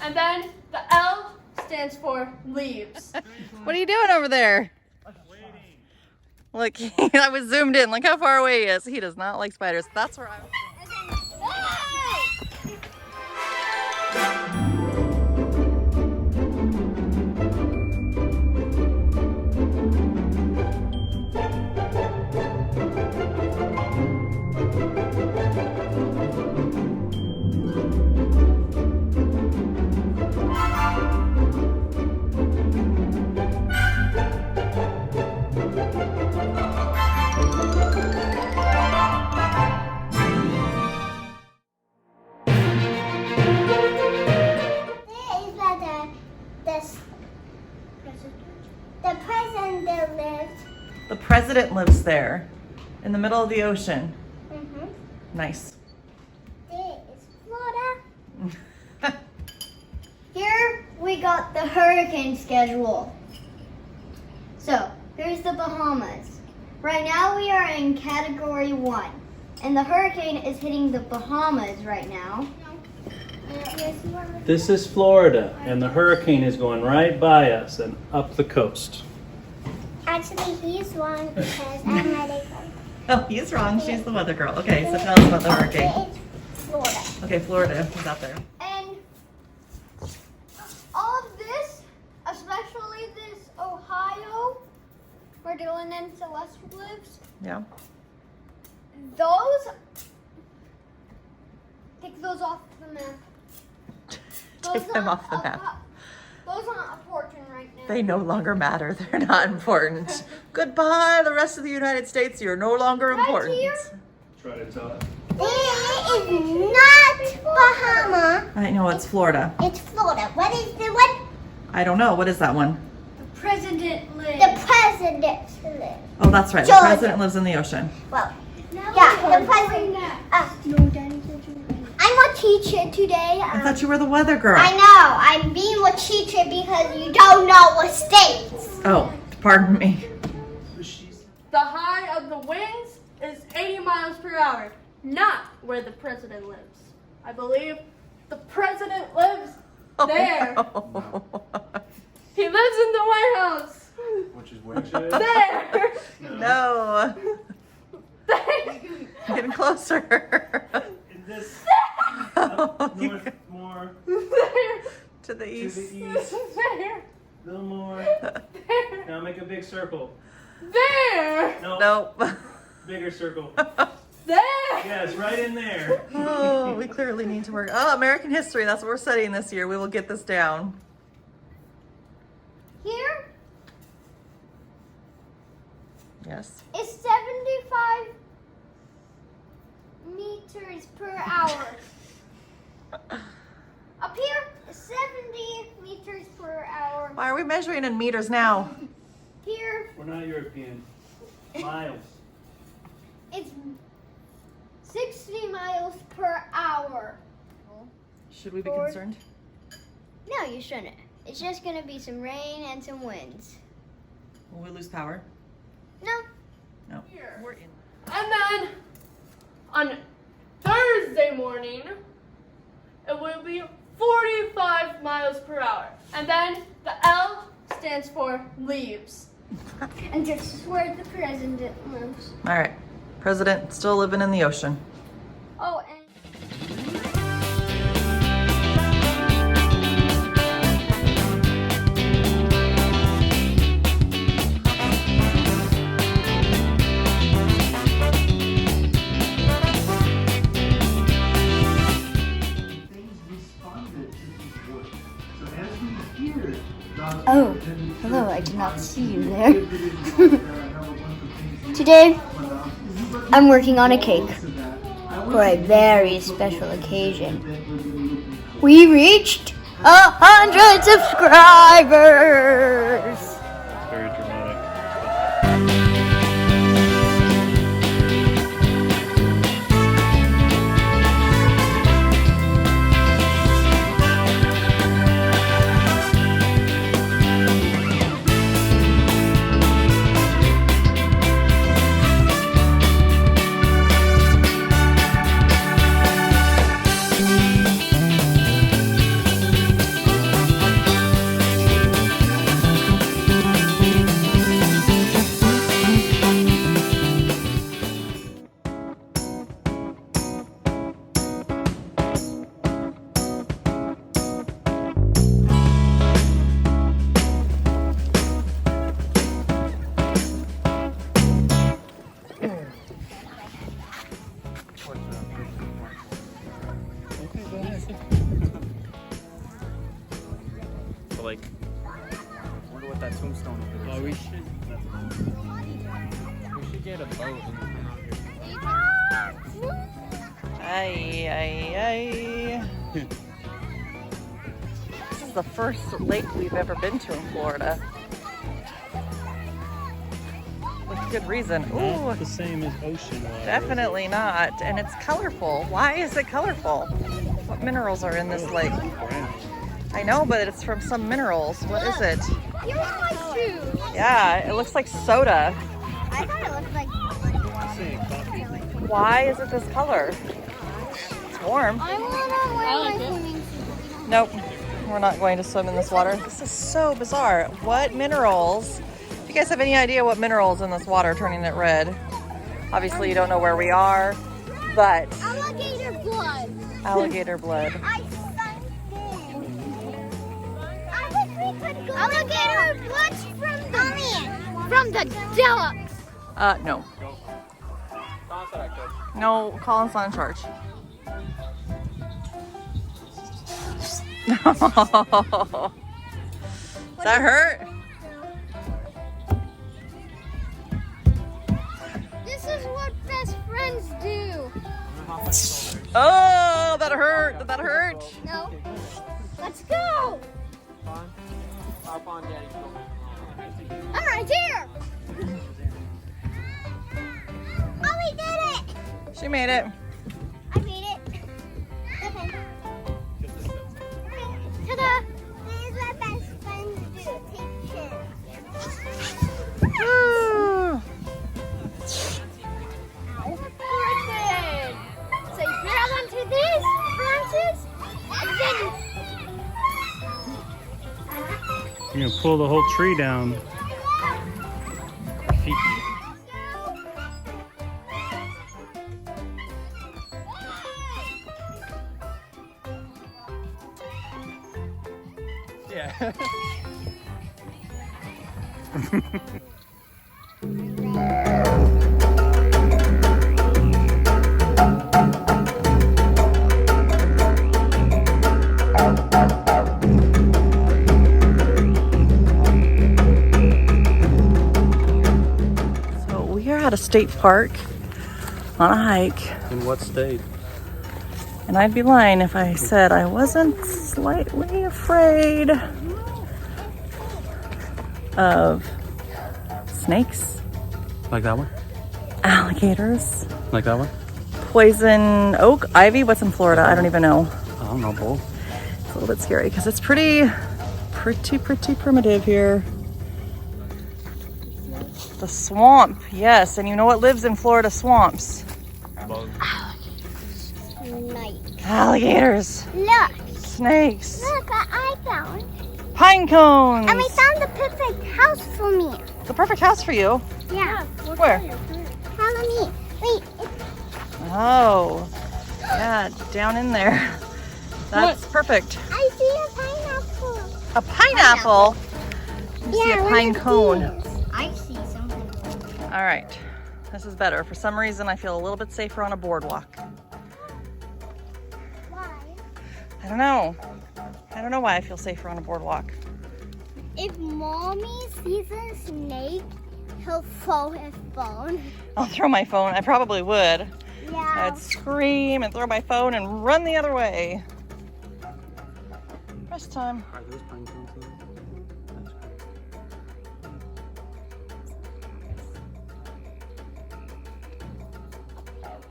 And then the L stands for leaves. What are you doing over there? Look, I was zoomed in. Look how far away he is. He does not like spiders. That's where I'm. The president lives there, in the middle of the ocean. Nice. This is Florida. Here we got the hurricane schedule. So here's the Bahamas. Right now we are in Category 1, and the hurricane is hitting the Bahamas right now. This is Florida, and the hurricane is going right by us and up the coast. Actually, he's wrong because I'm ready. Oh, he's wrong. She's the weather girl. Okay, so tell us about the hurricane. It's Florida. Okay, Florida is out there. And all of this, especially this Ohio, where Dylan and Celeste lives, Yeah. those, take those off the map. Take them off the map. Those aren't important right now. They no longer matter. They're not important. Goodbye, the rest of the United States. You're no longer important. here? Try to tell it. It is not Bahama. I know, it's Florida. It's Florida. What is the one? I don't know. What is that one? The president lives. The president lives. Oh, that's right. The Georgia. president lives in the ocean. Well, yeah, the president. I'm a teacher today. I thought you were the weather girl. I know. I'm being a teacher because you don't know what states. Oh, pardon me. The high of the winds is 80 miles per hour, not where the president lives. I believe the president lives there. Oh, no. He lives in the White House. Which is where? There. No. Getting closer. In this Oh, you north more, There. to the to the east. east, There. a little more. Now make a big circle. There. No, Nope. bigger circle. There. Yes, right in there. Oh, we clearly need to work. Oh, American history. That's what we're studying this year. We will get this down. Here Yes. is 75 meters per hour. Up here is 70 meters per hour. Why are we measuring in meters now? Here We're not European. Miles. it's 60 miles per hour. Should we be Lord. concerned? No, you shouldn't. It's just gonna be some rain and some winds. Will we lose power? No. No. Here. We're in. And then on Thursday morning, it will be 45 miles per hour. And then the L stands for leaves. And this is where the president lives. All right. President still living in the ocean. Oh, and Oh, hello, I did not see you there. Today, I'm working on a cake for a very special occasion. We reached 100 subscribers! Very dramatic. like. I wonder what that tombstone over there. Oh, we should get a boat and come out here. Ay, ay, ay. This is the first lake we've ever been to in Florida. With good reason. Ooh, Not the same as ocean water. definitely not. And it's colorful. Why is it colorful? What minerals are in this lake? I know, but it's from some minerals. What is it? Here's my shoes. Yeah, it looks like soda. I thought it looked like. Why is it this color? It's warm. I want to wear my swimming suit. Nope, we're not going to swim in this water. This is so bizarre. What minerals? If you guys have any idea what minerals in this water turning it red? Obviously you don't know where we are, but Alligator blood. alligator blood. I sunk in. I wish we could go. Alligator blood from the deluxe. No. No, Colin's not in charge. Does that hurt? This is what best friends do. Oh, that hurt. Did that hurt? No. Let's go. Hop on, Daddy. I'm right here. Oh, we did it. She made it. I made it. Okay. Ta-da. This is what best friends do. Take care. Woo. Griffin. So you grab onto these branches and then You're gonna pull the whole tree down. Yeah. So we are at a state park on a hike, In what state? and I'd be lying if I said I wasn't slightly afraid of snakes, Like that one? alligators, Like that one? poison oak, ivy. What's in Florida? I don't even know. I don't know, both. It's a little bit scary because it's pretty primitive here. The swamp, yes, and you know what lives in Florida swamps? night. Alligators, Look. snakes, Look what I found. pine cones. And we found the perfect house for me. The perfect house for you. Yeah. Where? Follow me. Wait. Oh, yeah, down in there. That's perfect. I see a pineapple. A pineapple? You see a one pine of these. cone. I see something. All right, this is better. For some reason, I feel a little bit safer on a boardwalk. Why? I don't know. I don't know why I feel safer on a boardwalk. If mommy sees a snake, he'll throw his phone. I'll throw my phone. I probably would. Yeah. I'd scream and throw my phone and run the other way. Rest time. Are those pine cones here?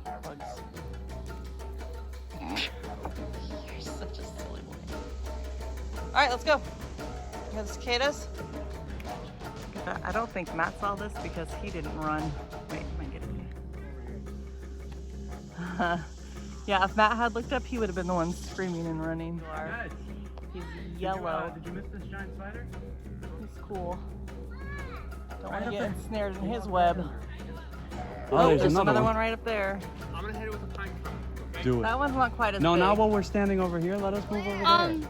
That's Bugs. You're such a silly boy. All right, let's go. You have the cicadas? I don't think Matt saw this because he didn't run. Wait, am I getting it? Yeah, if Matt had looked up, he would have been the one screaming and running. Guys, He's yellow. Did you miss this giant spider? He's cool. Don't want to get ensnared in his web. Oh, There's another one right up there. I'm gonna hit it with a pine cone. Do it. That one's not quite as No, big. not while we're standing over here. Let us move over there.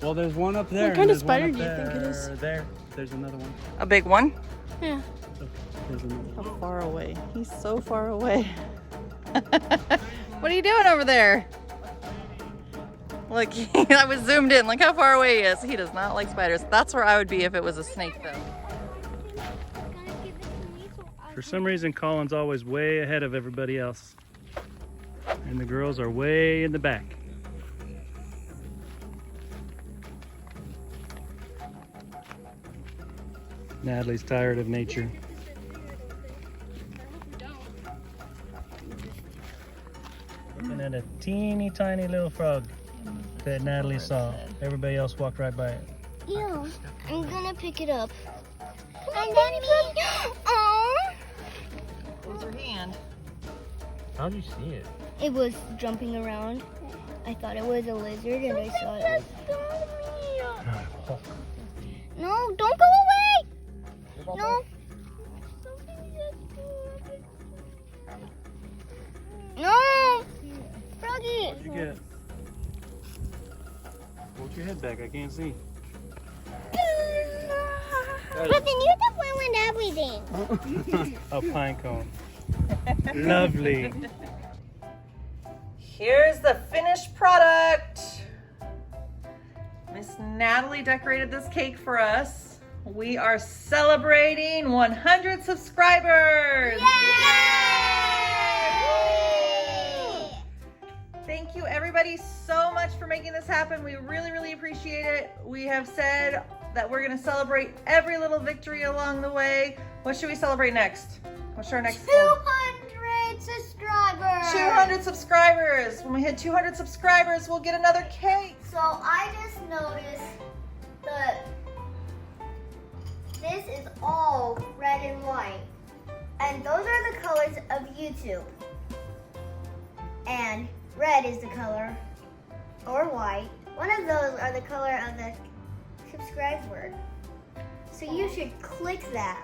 Well, there's one up there. What kind of and there's one spider do you up think it is? There. There's another one. A big one? Yeah. There's another one. How far away? He's so far away. What are you doing over there? Look, I was zoomed in. Look how far away he is. He does not like spiders. That's where I would be if it was a snake, though. For some reason, Colin's always way ahead of everybody else. And the girls are way in the back. Natalie's tired of nature. Looking at a teeny tiny little frog that Natalie saw. Everybody else walked right by it. Yeah, I'm gonna pick it up. And then me. Oh. Where's her hand? How'd you see it? It was jumping around. I thought it was a lizard, and I saw it. No, don't go away. No. No. Froggy. What'd you get? Hold your head back, I can't see. Griffin, you're the one with everything. A pine cone. Lovely. Here's the finished product. Miss Natalie decorated this cake for us. We are celebrating 100 subscribers. Yay! Thank you everybody so much for making this happen. We really, really appreciate it. We have said that we're gonna celebrate every little victory along the way. What should we celebrate next? What's our next goal? 200 subscribers. 200 subscribers. When we hit 200 subscribers, we'll get another cake. So I just noticed that this is all red and white. And those are the colors of YouTube. And red is the color, or white. One of those are the color of the subscribe word. So you should click that.